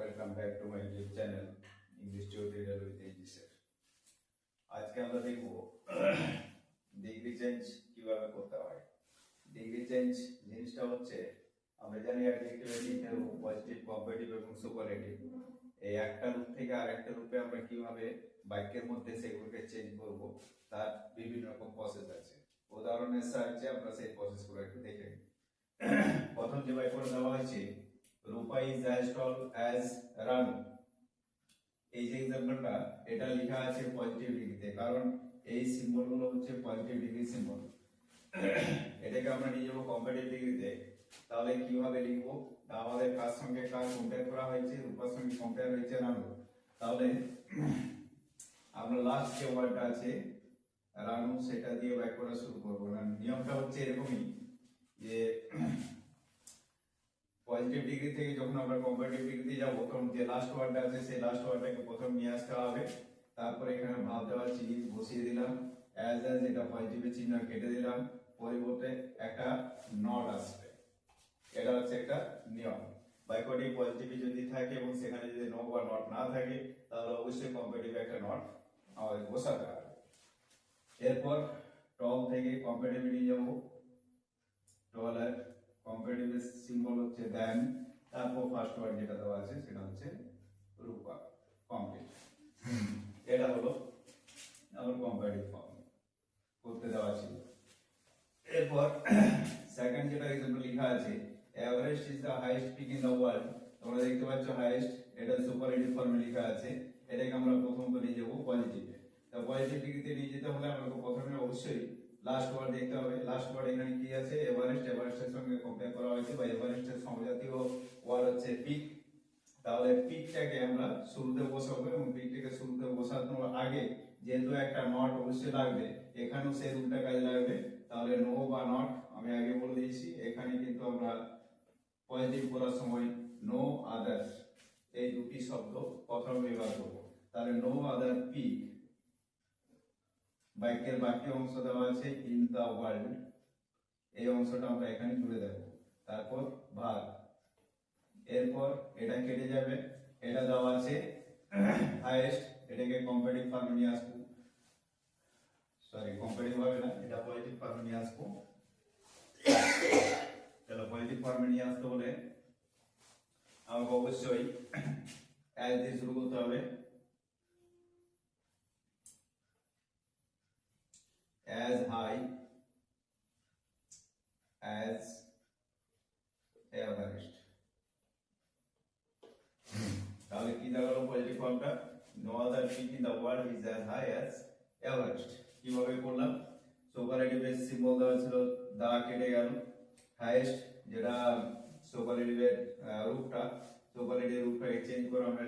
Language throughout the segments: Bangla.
Welcome back to my YouTube channel English Tutorial with AG sir. আজকে আমরা দেখব ডিগ্রি চেঞ্জ কিভাবে করতে হয়। ডিগ্রি চেঞ্জ জিনিসটা হচ্ছে আমরা জানি অ্যাডজেক্টিভ ইন্টারভিউ পজিটিভ কম্পারেটিভ এবং সুপারলেটিভ এই একটা রূপ থেকে আরেকটা রূপে আমরা কিভাবে বাক্যের মধ্যে সেগুলোকে চেঞ্জ করব তার বিভিন্ন রকম প্রসেস আছে। উদাহরণের সাহায্যে আমরা সেই প্রসেসগুলো একটু দেখে নিই। প্রথম যে বাক্যটা দেওয়া হয়েছে Rupa is as tall as Ranu, এই যে এক্সাম্পলটা এটা লেখা আছে পজিটিভ ডিগ্রিতে, কারণ এই সিম্বলগুলো হচ্ছে পজিটিভ ডিগ্রি সিম্বল। এটাকে আমরা নিয়ে যাবো কম্পারেটিভ ডিগ্রিতে, তাহলে কিভাবে লিখবো? আমাদের কার সঙ্গে কার কম্পেয়ার করা হয়েছে? রূপার সঙ্গে কম্পেয়ার হয়েছে রানু। তাহলে আমরা লাস্ট যে ওয়ার্ডটা আছে রানু সেটা দিয়ে বাক্যটা শুরু করবো। না, নিয়মটা হচ্ছে এরকমই যে পজিটিভ ডিগ্রি থেকে যখন আমরা কম্পারেটিভ ডিগ্রিতে যাব তখন যে লাস্ট ওয়ার্ডটা আছে সেই লাস্ট ওয়ার্ডটাকে প্রথম নিয়ে আসতে হবে। তারপরে এখানে ভাব দেওয়া চিহ্ন বসিয়ে দিলাম, অ্যাজ এটা পজিটিভের চিহ্ন কেটে দিলাম, পরিবর্তে একটা নট আসবে। এটা হচ্ছে একটা নিয়ম। বাক্যটি পজিটিভ যদি থাকে এবং সেখানে যদি নো বা নট না থাকে তাহলে অবশ্যই কম্পারেটিভ একটা নট আমাদের বসাতে হবে। এরপর টল থেকে কম্পারেটিভ নিয়ে যাব। টলের কম্পারেটিভ সিম্বল হচ্ছে দেন, তারপর ফার্স্ট ওয়ার্ড যেটা দেওয়া আছে সেটা হচ্ছে রূপা। কমপ্লিট। এটা হলো আমার কম্পারেটিভ ফর্ম করতে দেওয়া ছিল। এরপর সেকেন্ড যেটা এক্সাম্পল লেখা আছে Everest is the highest peak in the world. তোমরা দেখতে পাচ্ছ হাইয়েস্ট, এটা সুপারলেটিভ ফর্মে লেখা আছে। এটাকে আমরা প্রথমত নিয়ে যাব পজিটিভে। তো পজিটিভ ডিগ্রিতে নিয়ে যেতে হলে আমাকে প্রথমে অবশ্যই লাস্ট ওয়ার্ড দেখতে হবে। লাস্ট ওয়ার্ড এখানে কি আছে? এভারেস্ট। এভারেস্টের সঙ্গে কম্পেয়ার করা হয়েছে বা এভারেস্টের সমজাতীয় ওয়ার্ড হচ্ছে পিক। তাহলে পিকটাকে আমরা শুরুতে বসাবো এবং পিকটাকে শুরুতে বসানোর আগে যেহেতু একটা নট অবশ্যই লাগবে, এখানেও সেই রূলটা কাজে লাগবে। তাহলে নো বা নট আমি আগে বলে দিয়েছি, এখানে কিন্তু আমরা পজিটিভ করার সময় নো আদার এই দুটি শব্দ প্রথম ব্যবহার করব। তাহলে নো আদার পিক, বাক্যের বাকি অংশ দেওয়া আছে ইন দা ওয়ার্ল্ড, এই অংশটা আমরা এখানে জুড়ে দেব। তারপর ভাগ, এরপর এটা কেটে যাবে, এটা দেওয়া আছে হাইয়েস্ট, এটাকে কম্পারেটিভ ফর্মে নিয়ে আসবো। সরি, কম্পারেটিভ হবে না, এটা পজিটিভ ফর্মে নিয়ে আসবো। তাহলে পজিটিভ ফর্মে নিয়ে আসতে হলে আমাকে অবশ্যই অ্যাজ দিয়ে শুরু করতে হবে। as high as Everest। তাহলে কি দাঁড়ালো পজিটিভ ফর্মটা? no other peak in the world is as high as Everest। কিভাবে করলাম? সুপারলেটিভের সিম্বল দেওয়া ছিল, দা কেটে গেল, হাইয়েস্ট যেটা সুপারলেটিভের রূপটা, সুপারলেটিভ রূপটা এক্সচেঞ্জ করে আমরা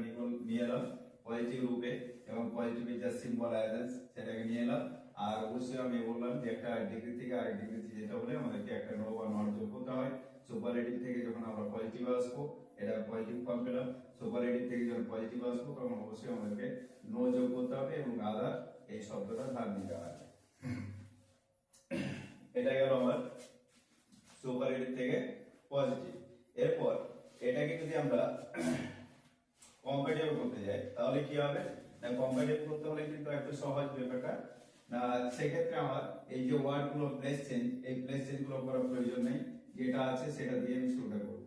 নিয়ে এলাম পজিটিভ রূপে এবং পজিটিভের যা সিম্বল অ্যাজ সেটাকে নিয়ে এলাম। আর অবশ্যই আমি বললাম যে একটা ডিগ্রি থেকে আরেক ডিগ্রিতে যেতে হলে আমাদেরকে একটা নো বা নট যোগ করতে হয়। সুপারলেটিভ থেকে যখন আমরা পজিটিভ আসবো এটা পজিটিভ ফর্ম পেলাম, সুপারলেটিভ থেকে যখন পজিটিভ আসবো তখন অবশ্যই আমাদেরকে নো যোগ করতে হবে এবং আদার এই শব্দটা ধার নিতে হবে। এটা গেল আমার সুপারলেটিভ থেকে পজিটিভ। এরপর এটাকে যদি আমরা কম্পারেটিভ করতে যাই তাহলে কি হবে? না, কম্পারেটিভ করতে হলে কিন্তু একটু সহজ ব্যাপারটা না। সেক্ষেত্রে আমার এই যে ওয়ার্ডগুলো প্লেস চেঞ্জ, এই প্লেস চেঞ্জ গুলো করার প্রয়োজন নেই, যেটা আছে সেটা দিয়ে আমি শুরুটা করব।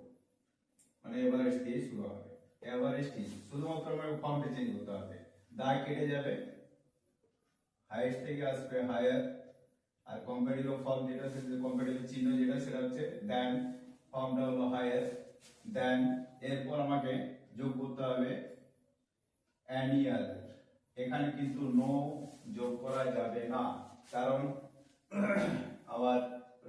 মানে এভারেস্ট দিয়ে শুরু হবে, এভারেস্ট ইজ, শুধুমাত্র আমাকে ফর্মটা চেঞ্জ করতে হবে। দা কেটে যাবে, হাইয়েস্ট থেকে আসবে হায়ার, আর কম্পারেটিভ ফর্ম যেটা সেটা কম্পারেটিভ চিহ্ন যেটা সেটা হচ্ছে দেন, ফর্মটা হলো হায়ার দেন। এরপর আমাকে যোগ করতে হবে এনি আদার। এখানে কিন্তু নো যোগ করা যাবে না, কারণ আবার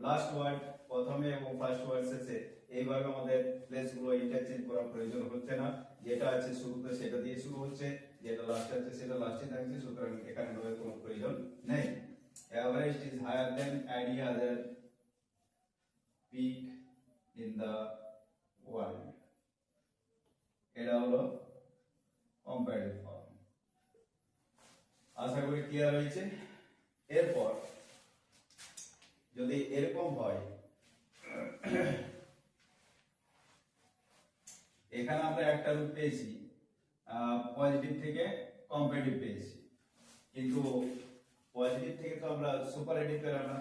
লাস্ট ওয়ার্ড প্রথমে এবং ফার্স্ট ওয়ার্ড শেষে এইভাবে আমাদের প্লেসগুলো ইন্টারচেঞ্জ করার প্রয়োজন হচ্ছে না। যেটা আছে শুরুতে সেটা দিয়ে শুরু হচ্ছে, যেটা লাস্টে আছে সেটা লাস্টে থাকছে, সুতরাং এখানে নো এর কোনো প্রয়োজন নেই। Everest is higher than any other peak in the world. এটা হলো কম্পারেটিভ ফর্ম। আশা করি ক্লিয়ার হয়েছে। এরপর যদি এরকম হয় এখানে আমরা একটা রূপ পেয়েছি, পজিটিভ থেকে কম্পারেটিভ পেয়েছি, কিন্তু পজিটিভ থেকে তো আমরা সুপারলেটিভ পেলাম না।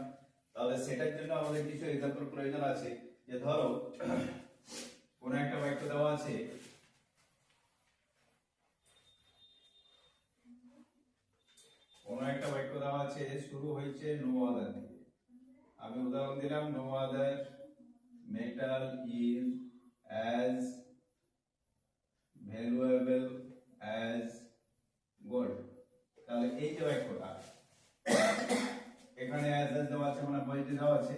তাহলে সেটার জন্য আমাদের কিছু এক্সাম্পল প্রয়োজন আছে। যে ধরো কোন একটা বাক্য দেওয়া আছে, কোন একটা বাক্য দেওয়া আছে শুরু হয়েছে নো আদার দিয়ে। আমি উদাহরণ দিলাম, no other metal is as valuable as gold. তাহলে এই যে বাক্যটা এখানে অ্যাজ দেওয়া আছে মানে পজিটিভ দেওয়া আছে,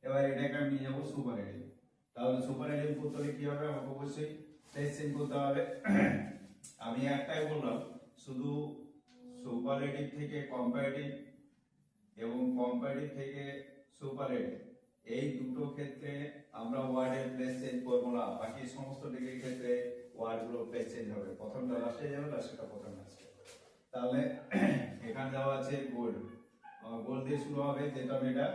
এবার এটাকে আমি নিয়ে যাবো সুপারলেটিভ। তাহলে সুপারলেটিভ করতে হলে কি হবে, আমাকে অবশ্যই প্লেস চেঞ্জ করতে হবে। আমি একটাই বললাম, শুধু সুপারলেটিভ থেকে কম্পারেটিভ এবং কম্পারেটিভ থেকে সুপারলেটিভ এই দুটো ক্ষেত্রে আমরা ওয়ার্ডের প্লেস চেঞ্জ করব না, বাকি সমস্ত ডিগ্রির ক্ষেত্রে ওয়ার্ডগুলো প্লেস চেঞ্জ হবে। প্রথমটা লাস্টে যাবে, লাস্টটা প্রথমে আসবে। তাহলে এখানে দেওয়া আছে গোল্ড, গোল্ড দিয়ে শুরু হবে, যেটা আমি এটা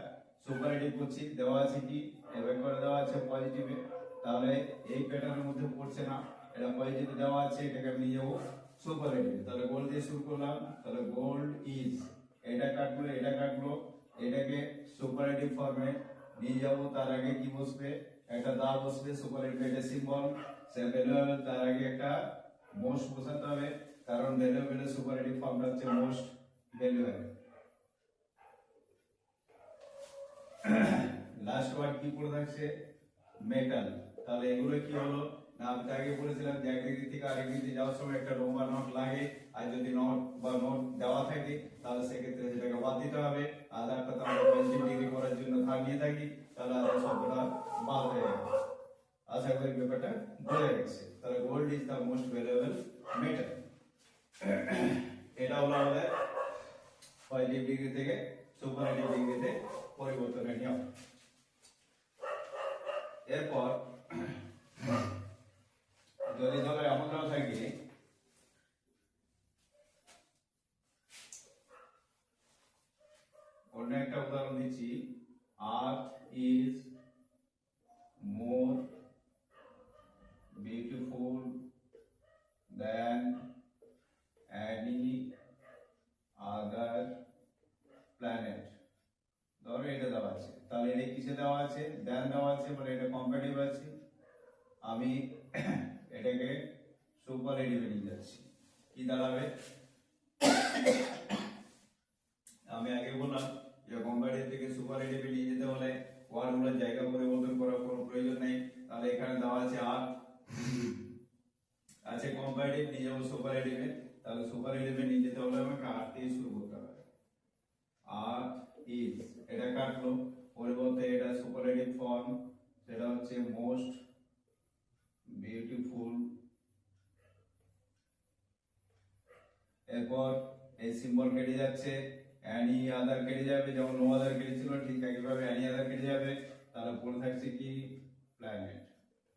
সুপারলেটিভ করছি। দেওয়া আছে কি, এবার করে দেওয়া আছে পজিটিভে, তাহলে এই প্যাটার্নের মধ্যে পড়ছে না, এটা পজিটিভ দেওয়া আছে, এটাকে আমি নিয়ে যাবো সুপারলেটিভ। তাহলে গোল্ড দিয়ে শুরু করলাম, তাহলে গোল্ড ইজ, এটা কাটলো এটা কাটলো, এটাকে সুপারলেটিভ ফর্মে নিয়ে যাব। তার আগে কি বসবে, একটা দা বসবে, সুপারলেটিভ এটা সিম্বল, সে ভ্যালুয়েবল, তার আগে একটা মোস্ট বসাতে হবে, কারণ ভ্যালুয়েবলের সুপারলেটিভ ফর্মটা হচ্ছে মোস্ট ভ্যালুয়েবল। লাস্ট ওয়ার্ড কি পড়ে থাকছে, মেটাল। তাহলে এগুলো কি হলো না, আমি আগে বলেছিলাম যে এক ডিগ্রি থেকে আরেক ডিগ্রি যাওয়ার সময় একটা রো বা নট লাগে, আর যদি নট বা নোট দেওয়া থাকে তাহলে সেক্ষেত্রে সেটাকে বাদ দিতে হবে। আধারটা তো আমরা পজিটিভ ডিগ্রি করার জন্য ধার নিয়ে থাকি, তাহলে আধার শব্দটা বাদ হয়ে যাবে। আশা করি ব্যাপারটা বোঝা গেছে। তাহলে gold is the most valuable metal. এটা হলো আমাদের পজিটিভ ডিগ্রি থেকে সুপারলেটিভ ডিগ্রিতে পরিবর্তনের নিয়ম। এরপর যদি ধরো এমন নাও থাকে, অন্য একটা উদাহরণ দিচ্ছি, earth is more beautiful than any other planet. ধরো এটা দেওয়া আছে, তাহলে এটা কিসে দেওয়া আছে, দ্যান দেওয়া আছে, মানে এটা কম্পারেটিভ আছে, আমি এটাকে সুপারলেটিভে নিয়ে যাচ্ছি। কি দাঁড়াবে, আমি আগে বললাম যে কম্পারেটিভ থেকে সুপারলেটিভে নিয়ে যেতে হলে ওয়ার্ডগুলোর জায়গা পরিবর্তন করার কোনো প্রয়োজন নেই। তাহলে এখানে দেওয়া আছে আর্থ আছে কম্পারেটিভ, নিয়ে যাবো সুপারলেটিভে। তাহলে সুপারলেটিভে নিয়ে যেতে হলে আমাকে আর্থ দিয়ে শুরু করতে হবে। আর্থ ইজ, এটা কাটলো, পরিবর্তে এটা সুপারলেটিভ ফর্ম, সেটা হচ্ছে মোস্ট বিউটিফুল। এরপর এই সিম্বল কেটে যাচ্ছে, অ্যানি আদার কেটে যাবে, যেমন নো আদার কেটেছিল ঠিক একইভাবে অ্যানি আদার কেটে যাবে। তাহলে পড়ে থাকছে কি, প্ল্যানেট।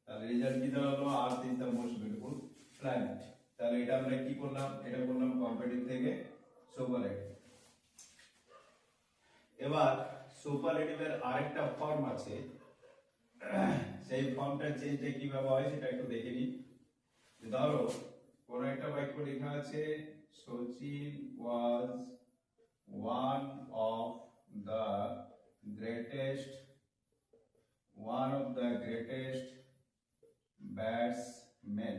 তাহলে রেজাল্ট কি দাঁড়ালো, earth is the most beautiful planet. তাহলে এটা আমরা কি করলাম, এটা করলাম কম্পারেটিভ থেকে সুপারলেটিভ। এবার সুপারলেটিভের আরেকটা ফর্ম আছে, সেই ফর্মটা চেঞ্জে কিভাবে হয় সেটা একটু দেখে নিই। ধরো কোন একটা বাক্য লেখা আছে, Sachin was one of the greatest batsman.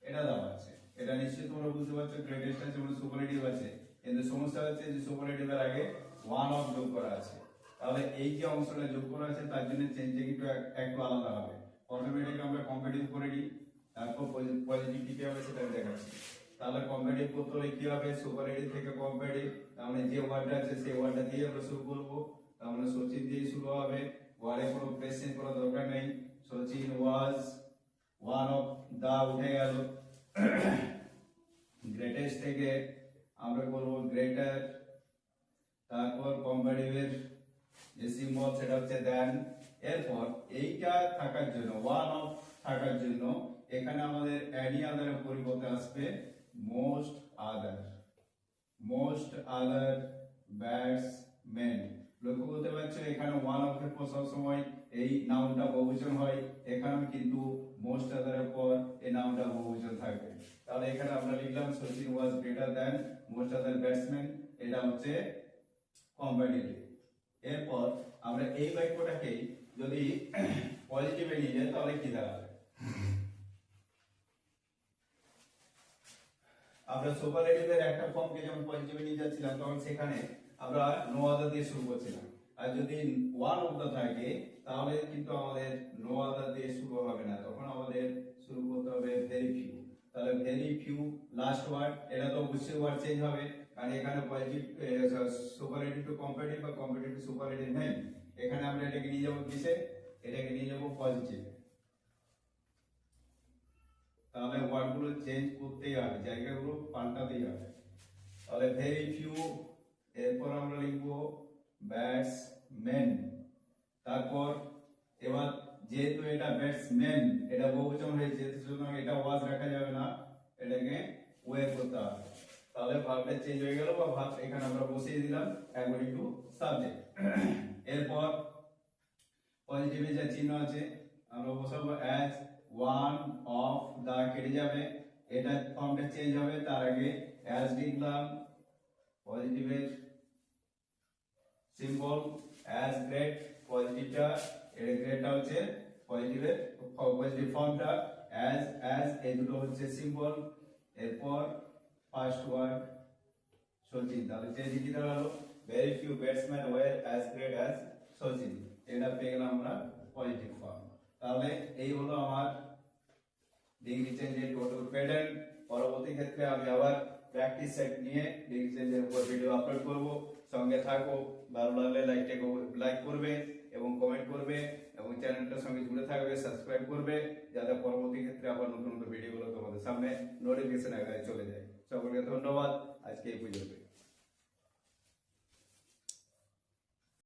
এটা দেওয়া আছে, এটা নিশ্চয়ই তোমরা বুঝতে পারছো, গ্রেটেস্ট আছে মানে সুপারলেটিভ আছে, কিন্তু সমস্যা হচ্ছে যে সুপারলেটিভের আগে ওয়ান অফ যোগ করা আছে। তাহলে এই যে অংশটা যোগ করা আছে তার জন্য চেঞ্জে কিন্তু একটু আলাদা হবে। প্রথমে এটাকে আমরা কম্পারেটিভ করে নিই, তারপর পজিটিভ কি হবে সেটা আমি দেখাচ্ছি। তাহলে কম্পারেটিভ করতে হলে কি হবে, সুপারলেটিভ থেকে কম্পারেটিভ, তার মানে যে ওয়ার্ডটা আছে সেই ওয়ার্ডটা দিয়ে আমরা শুরু করব। তার মানে সচিন দিয়ে শুরু হবে, ওয়ার্ডে কোনো প্লেস চেঞ্জ করার দরকার নেই। Sachin was one of the উঠে গেল, গ্রেটেস্ট থেকে আমরা করব গ্রেটার, তারপর কম্পারেটিভের যে সিম্বল সেটা হচ্ছে দেন। এরপর এইটা থাকার জন্য, ওয়ান অফ থাকার জন্য এখানে আমাদের এনি আদারের পরিবর্তে আসবে মোস্ট আদার ব্যাটসম্যান। লক্ষ্য করতে পারছো এখানে ওয়ান অফ এর পর সবসময় এই নাউনটা বহুবচন হয়, এখানে কিন্তু মোস্ট আদারের পর এই নামটা বহুবচন থাকবে। তাহলে এখানে আমরা লিখলাম Sachin was greater than most other batsman, এটা হচ্ছে কম্পারেটিভ। এরপর আমরা এই বাক্যটাকে যদি পজিটিভে নিয়ে যাই তাহলে কি দাঁড়াবে? আমরা সুপারলেটিভের একটা ফর্মকে যখন পজিটিভে নিয়ে যাচ্ছিলাম তখন সেখানে আমরা নো আদার দিয়ে শুরু করছিলাম, আর যদি ওয়ান অফ দা থাকে তাহলে কিন্তু আমাদের নো আদার দিয়ে শুরু হবে না, তখন আমাদের শুরু করতে হবে ভেরি ফিউ। তাহলে ভেরি ফিউ লাস্ট ওয়ার্ড, এটা তো অবশ্যই ওয়ার্ড চেঞ্জ হবে কারণ এখানে পজিটিভ সুপারলেটিভ টু কম্পারেটিভ বা কম্পারেটিভ টু সুপারলেটিভ নেই। এখানে আমরা এটাকে নিয়ে যাবো কিসে? এটাকে নিয়ে যাবো পজিটিভে। তাহলে ওয়ার্ডগুলো চেঞ্জ করতেই হবে, জায়গাগুলো পাল্টাতেই হবে। তাহলে ভেরি ফিউ, এরপর আমরা লিখবো ব্যাটসম্যান। তারপর এবার যেহেতু এটা ব্যাটসম্যান, এটা বহুবচন হয়েছে সুতরাং এটা ওয়াজ রাখা যাবে না, এটাকে ওয়ে করতে হবে। তাহলে ভার্বটা চেঞ্জ হয়ে গেল বা ভার্ব এখানে আমরা বসিয়ে দিলাম অ্যাকর্ডিং টু সাবজেক্ট। এরপর পজিটিভে যা চিহ্ন আছে আমরা বসাবো অ্যাজ ওয়ান অফ দা, কেটে যাবে, এটা ফর্মটা চেঞ্জ হবে। তার আগে অ্যাজ লিখলাম, পজিটিভের সিম্বল অ্যাজ গ্রেট, পজিটিভটা এর গ্রেটটা হচ্ছে পজিটিভের পজিটিভ ফর্মটা, অ্যাজ এই দুটো হচ্ছে সিম্বল। এরপর ফার্স্ট ওয়ার্ড সচিন, তাহলে চেঞ্জ কি দাঁড়ালো? Very few batsman were as great as Sachin, এটা পেয়ে গেলাম আমরা পজিটিভ ফর্ম। তাহলে এই হলো আমার ডিগ্রি চেঞ্জের টোটাল প্যাটার্ন। পরবর্তী ক্ষেত্রে আমি আবার প্র্যাকটিস সেট নিয়ে ডিগ্রি চেঞ্জের উপর ভিডিও আপলোড করব। সঙ্গে থাকো, ভালো লাগলে লাইক করবে এবং কমেন্ট করবে এবং চ্যানেলটার সঙ্গে জুড়ে থাকবে, সাবস্ক্রাইব করবে যাতে পরবর্তী ক্ষেত্রে আবার নতুন নতুন ভিডিওগুলো তোমাদের সামনে নোটিফিকেশন আকারে চলে যায়। সকলকে ধন্যবাদ, আজকে এই পর্যন্ত।